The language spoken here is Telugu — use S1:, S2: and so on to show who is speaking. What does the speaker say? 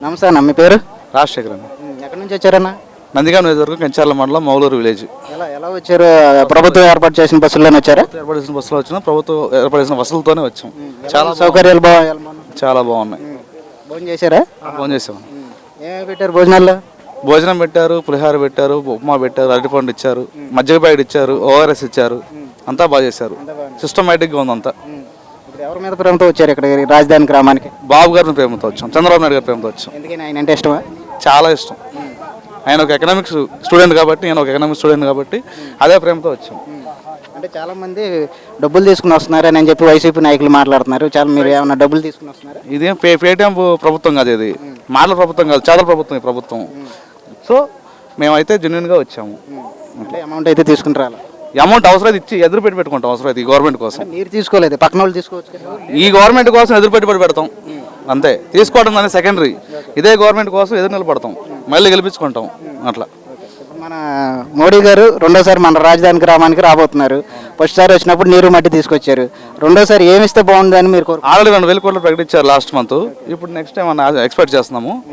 S1: నమస్తే అన్న, మీ పేరు?
S2: రాజశేఖర్ అన్న.
S1: ఎక్కడి నుంచి వచ్చారన్న?
S2: నందిగామ నియోజకవర్గం కంచాల మండలం మౌలూరు విలేజ్.
S1: ఎలా వచ్చారు? ప్రభుత్వం ఏర్పాటు చేసిన బస్సుల్లోనే వచ్చారా?
S2: ఏర్పాటు చేసిన బస్సులో వచ్చినా, ప్రభుత్వం ఏర్పాటు చేసిన బస్సులతోనే వచ్చాం.
S1: చాలా సౌకర్యాలు
S2: చాలా బాగున్నాయి.
S1: భోజనం చేశారా?
S2: భోజనం చేసాం.
S1: ఏమేమి పెట్టారు భోజనాల్లో?
S2: భోజనం పెట్టారు, పులిహార పెట్టారు, ఉప్మా పెట్టారు, అరటిపండు ఇచ్చారు, మజ్జిగ ప్యాకెట్ ఇచ్చారు, ఓఆర్ఎస్ ఇచ్చారు. అంతా బాగా చేశారు. సిస్టమేటిక్గా ఉంది అంతా.
S1: ఇప్పుడు ఎవరి మీద ప్రేమతో వచ్చారు ఇక్కడ రాజధాని గ్రామానికి?
S2: బాబు గారిని ప్రేమతో వచ్చాం, చంద్రబాబు నాయుడు గారి ప్రేమతో వచ్చాం.
S1: ఎందుకని ఆయన అంటే ఇష్టమా?
S2: చాలా ఇష్టం. ఆయన ఒక ఎకనామిక్స్ స్టూడెంట్ కాబట్టి, నేను ఒక ఎకనామిక్స్ స్టూడెంట్ కాబట్టి అదే ప్రేమతో వచ్చాం.
S1: అంటే చాలా మంది డబ్బులు తీసుకుని వస్తున్నారు అని చెప్పి వైసీపీ నాయకులు మాట్లాడుతున్నారు. చాలా మీరు ఏమన్నా డబ్బులు తీసుకుని వస్తున్నారా?
S2: ఇదేం పేటీఎం ప్రభుత్వం కాదు, ఇది మాటల ప్రభుత్వం కాదు, చాలా ప్రభుత్వం ఈ ప్రభుత్వం. సో మేమైతే జెన్యున్గా వచ్చాము.
S1: అంటే అమౌంట్ అయితే తీసుకుంటారా?
S2: అమౌంట్ అవసరం ఇచ్చి ఎదురు పెట్టుకుంటాం. అవసరం అయితే ఈ గవర్నమెంట్ కోసం.
S1: మీరు తీసుకోలేదు, పక్కన వాళ్ళు తీసుకోవచ్చు కదా.
S2: ఈ గవర్నమెంట్ కోసం ఎదురు పెడతాం అంతే. తీసుకోవడం అనేది సెకండరీ. ఇదే గవర్నమెంట్ కోసం ఎదురు నిలబడతాం, మళ్ళీ గెలిపించుకుంటాం అట్లా.
S1: మన మోడీ గారు రెండోసారి మన రాజధాని గ్రామానికి రాబోతున్నారు. ఫస్ట్ సారి వచ్చినప్పుడు నీరు మట్టి తీసుకొచ్చారు. రెండోసారి ఏమిస్తే బాగుందని మీరు
S2: ఆల్రెడీ 2,000 కోట్లు ప్రకటించారు లాస్ట్ మంత్. ఇప్పుడు నెక్స్ట్ టైం ఎక్స్పెక్ట్ చేస్తున్నాము.